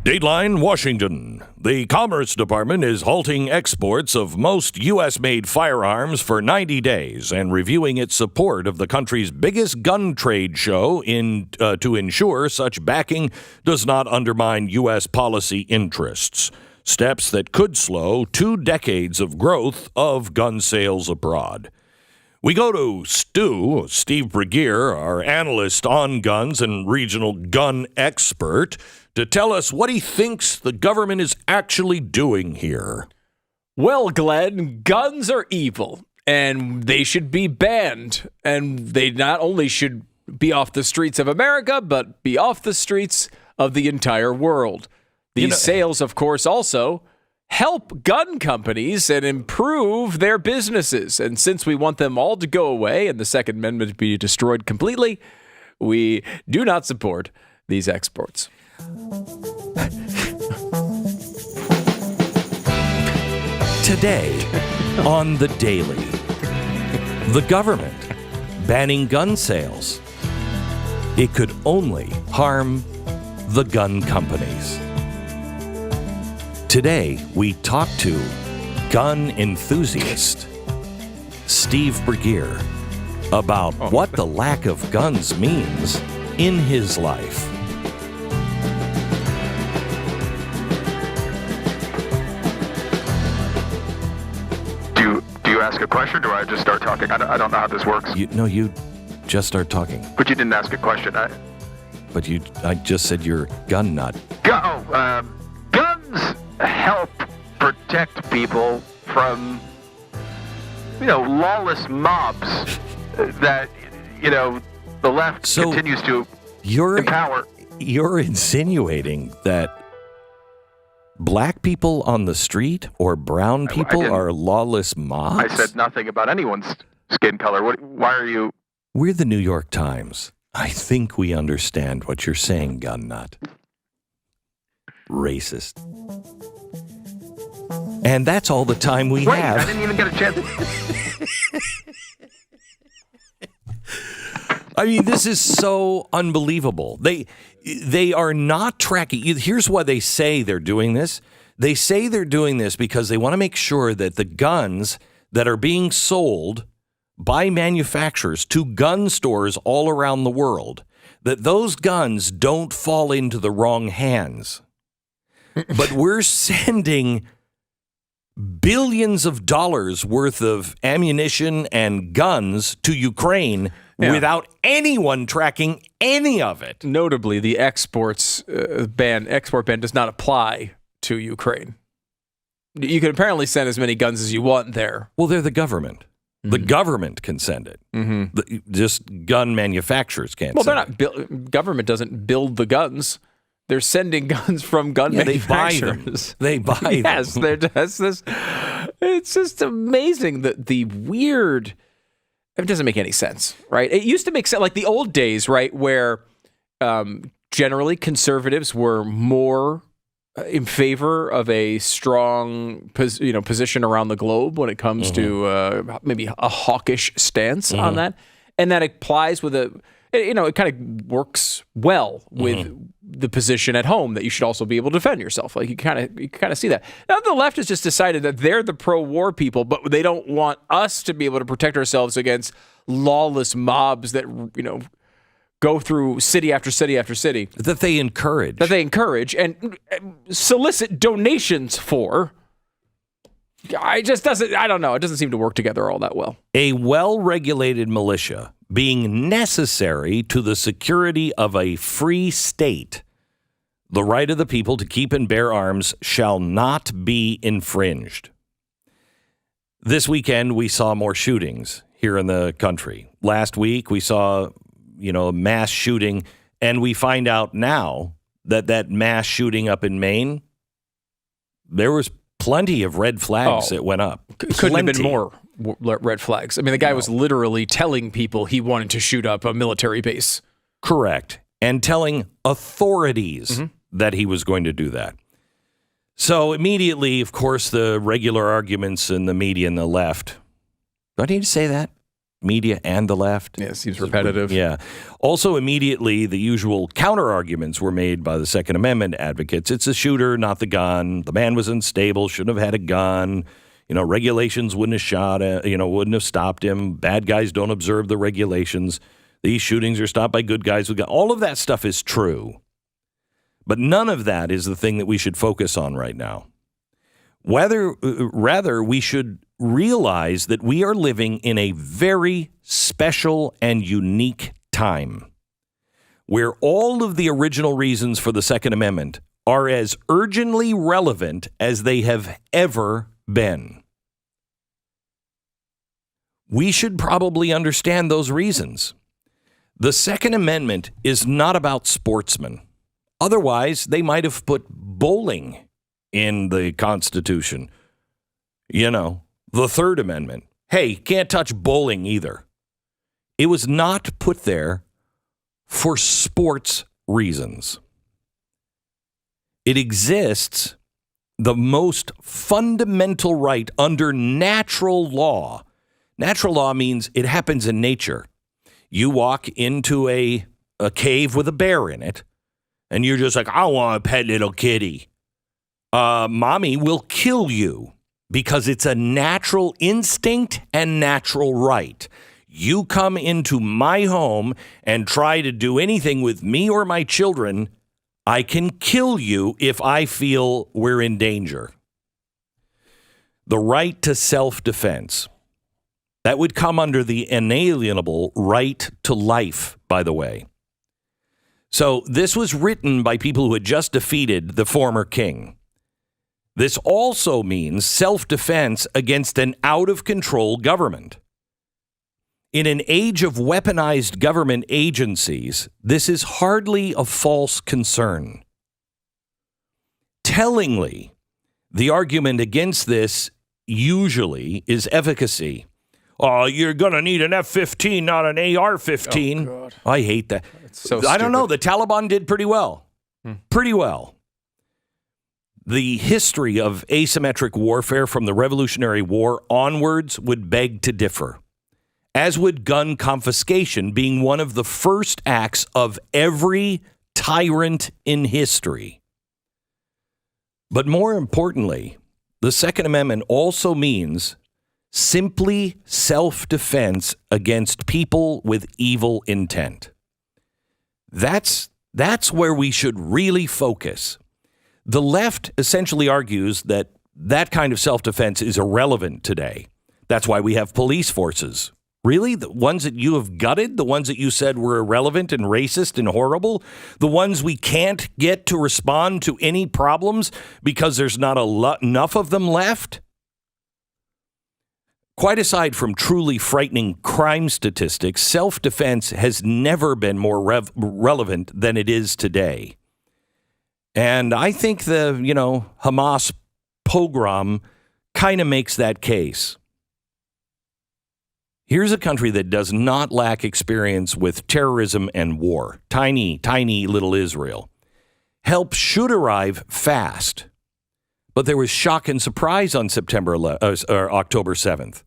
Dateline, Washington. The Commerce Department is halting exports of most U.S.-made firearms for 90 days and reviewing its support of the country's biggest gun trade show to ensure such backing does not undermine U.S. policy interests. Steps that could slow 2 decades of growth of gun sales abroad. We go to Steve Bregeer, our analyst on guns and regional gun expert, to tell us what he thinks the government is actually doing here. Well, Glenn, guns are evil, and they should be banned. And they not only should be off the streets of America, but be off the streets of the entire world. These sales, of course, also help gun companies and improve their businesses. And since we want them all to go away and the Second Amendment to be destroyed completely, we do not support these exports. Today on The Daily, the government banning gun sales. It could only harm the gun companies. Today, we talk to gun enthusiast Steve Bregeer about what the lack of guns means in his life. Do you ask a question, or do I just start talking? I don't know how this works. You just start talking. But you didn't ask a question. I just said you're gun nut. Guns help protect people from, lawless mobs that, the left continues to empower. You're insinuating that black people on the street or brown people are lawless mobs? I said nothing about anyone's skin color. Why are you? We're the New York Times. I think we understand what you're saying, gun nut. Racist. And that's all the time we have. I didn't even get a chance. I mean, this is so unbelievable. They are not tracking. Here's why they say they're doing this. They say they're doing this because they want to make sure that the guns that are being sold by manufacturers to gun stores all around the world, that those guns don't fall into the wrong hands. But we're sending billions of dollars worth of ammunition and guns to Ukraine without anyone tracking any of it. Notably, the export ban does not apply to Ukraine. You can apparently send as many guns as you want there. Well, they're the government. Mm-hmm. The government can send it. Mm-hmm. Just gun manufacturers can't send it. Government doesn't build the guns. They're sending guns from gun manufacturers. They buy them. Yes, there's this. It's just amazing that the weird. It doesn't make any sense, right? It used to make sense, like the old days, right, where generally conservatives were more in favor of a strong, position around the globe when it comes to maybe a hawkish stance on that, and that applies with a. It kind of works well with the position at home that you should also be able to defend yourself. Like you kind of see that. Now the left has just decided that they're the pro-war people, but they don't want us to be able to protect ourselves against lawless mobs that go through city after city after city. That they encourage and solicit donations for. I don't know. It doesn't seem to work together all that well. A well-regulated militia being necessary to the security of a free state. The right of the people to keep and bear arms shall not be infringed. This weekend, we saw more shootings here in the country. Last week, we saw, a mass shooting, and we find out now that mass shooting up in Maine, there was plenty of red flags that went up. Couldn't have been more red flags. I mean, the guy was literally telling people he wanted to shoot up a military base. Correct. And telling authorities that he was going to do that. So immediately, of course, the regular arguments in the media and the left. Do I need to say that? media and the left. Yeah, it seems repetitive. Yeah. Also, immediately, the usual counter-arguments were made by the Second Amendment advocates. It's a shooter, not the gun. The man was unstable, shouldn't have had a gun. Regulations wouldn't have wouldn't have stopped him. Bad guys don't observe the regulations. These shootings are stopped by good guys with guns. All of that stuff is true. But none of that is the thing that we should focus on right now. Rather, we should realize that we are living in a very special and unique time where all of the original reasons for the Second Amendment are as urgently relevant as they have ever been. We should probably understand those reasons. The Second Amendment is not about sportsmen. Otherwise, they might have put bowling in the Constitution. The Third Amendment. Hey, can't touch bowling either. It was not put there for sports reasons. It exists, the most fundamental right under natural law. Natural law means it happens in nature. You walk into a cave with a bear in it, and you're just like, I want a pet little kitty. Mommy will kill you because it's a natural instinct and natural right. You come into my home and try to do anything with me or my children, I can kill you if I feel we're in danger. The right to self-defense. That would come under the inalienable right to life, by the way. So this was written by people who had just defeated the former king. This also means self-defense against an out-of-control government. In an age of weaponized government agencies, this is hardly a false concern. Tellingly, the argument against this usually is efficacy. Oh, you're going to need an F-15, not an AR-15. Oh, God. I hate that. It's so I don't know. stupid. The Taliban did pretty well. Pretty well. The history of asymmetric warfare from the Revolutionary War onwards would beg to differ, as would gun confiscation being one of the first acts of every tyrant in history. But more importantly, the Second Amendment also means simply self-defense against people with evil intent. That's where we should really focus. The left essentially argues that that kind of self-defense is irrelevant today. That's why we have police forces. Really? The ones that you have gutted? The ones that you said were irrelevant and racist and horrible? The ones we can't get to respond to any problems because there's not enough of them left? Quite aside from truly frightening crime statistics, self-defense has never been more relevant than it is today. And I think the, Hamas pogrom kind of makes that case. Here's a country that does not lack experience with terrorism and war. Tiny, tiny little Israel. Help should arrive fast. But there was shock and surprise on October 7th.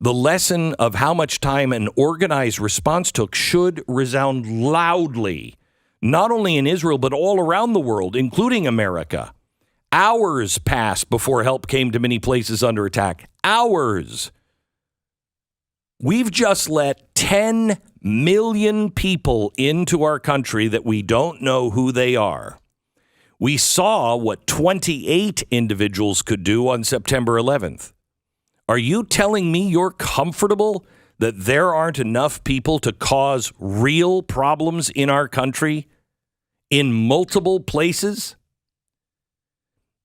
The lesson of how much time an organized response took should resound loudly, not only in Israel, but all around the world, including America. Hours passed before help came to many places under attack. Hours. We've just let 10 million people into our country that we don't know who they are. We saw what 28 individuals could do on September 11th. Are you telling me you're comfortable that there aren't enough people to cause real problems in our country in multiple places?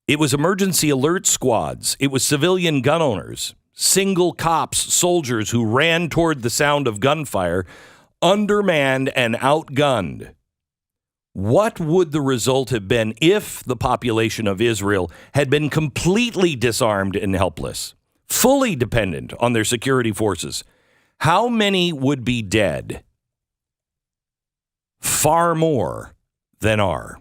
It was emergency alert squads. It was civilian gun owners, single cops, soldiers who ran toward the sound of gunfire, undermanned and outgunned. What would the result have been if the population of Israel had been completely disarmed and helpless, fully dependent on their security forces? How many would be dead? Far more than are.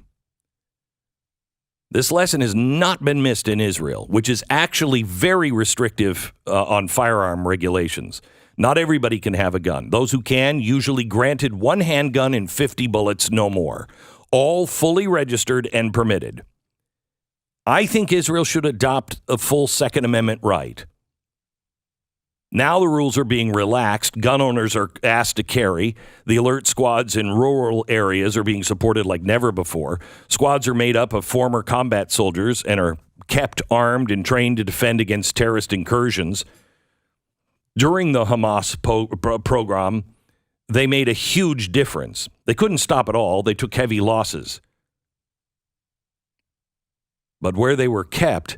This lesson has not been missed in Israel, which is actually very restrictive on firearm regulations. Not everybody can have a gun. Those who can usually granted one handgun and 50 bullets, no more. All fully registered and permitted. I think Israel should adopt a full Second Amendment right. Now the rules are being relaxed. Gun owners are asked to carry. The alert squads in rural areas are being supported like never before. Squads are made up of former combat soldiers and are kept armed and trained to defend against terrorist incursions. During the Hamas program, they made a huge difference. They couldn't stop it all. They took heavy losses. But where they were kept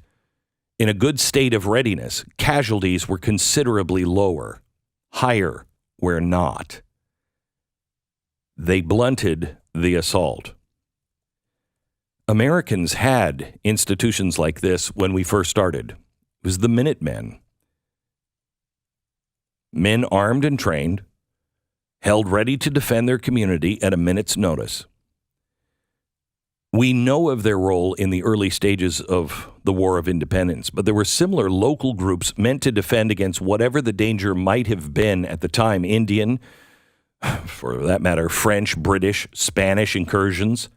in a good state of readiness, casualties were considerably lower, higher where not. They blunted the assault. Americans had institutions like this when we first started. It was the Minutemen. Men armed and trained, held ready to defend their community at a minute's notice. We know of their role in the early stages of the War of Independence, but there were similar local groups meant to defend against whatever the danger might have been at the time. Indian, for that matter, French, British, Spanish incursions.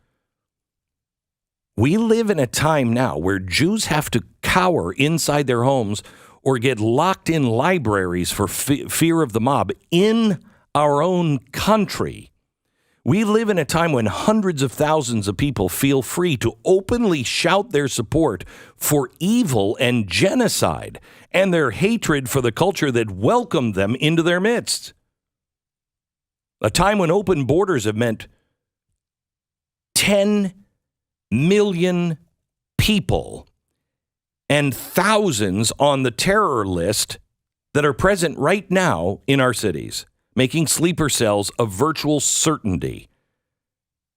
We live in a time now where Jews have to cower inside their homes or get locked in libraries for fear of the mob in our own country. We live in a time when hundreds of thousands of people feel free to openly shout their support for evil and genocide and their hatred for the culture that welcomed them into their midst. A time when open borders have meant 10 million people and thousands on the terror list that are present right now in our cities, making sleeper cells a virtual certainty.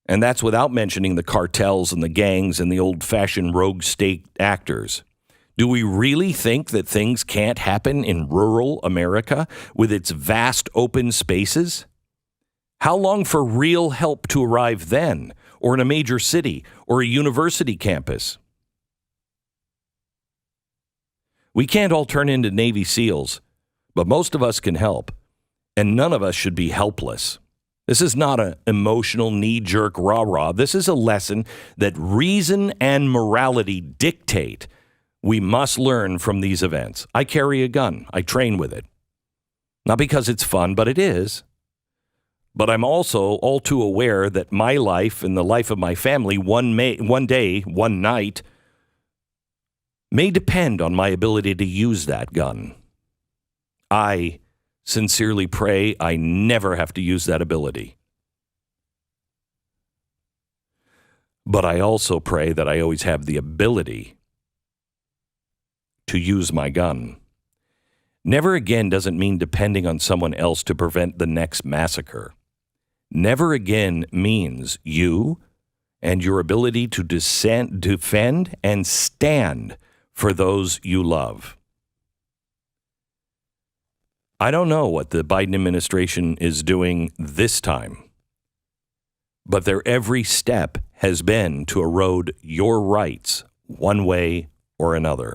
And that's without mentioning the cartels and the gangs and the old-fashioned rogue state actors. Do we really think that things can't happen in rural America with its vast open spaces? How long for real help to arrive then, or in a major city, or a university campus? We can't all turn into Navy SEALs, but most of us can help. And none of us should be helpless. This is not an emotional, knee-jerk rah-rah. This is a lesson that reason and morality dictate we must learn from these events. I carry a gun. I train with it. Not because it's fun, but it is. But I'm also all too aware that my life and the life of my family one day, one night, may depend on my ability to use that gun. I sincerely pray I never have to use that ability. But I also pray that I always have the ability to use my gun. Never again doesn't mean depending on someone else to prevent the next massacre. Never again means you and your ability to defend and stand for those you love. I don't know what the Biden administration is doing this time, but their every step has been to erode your rights one way or another.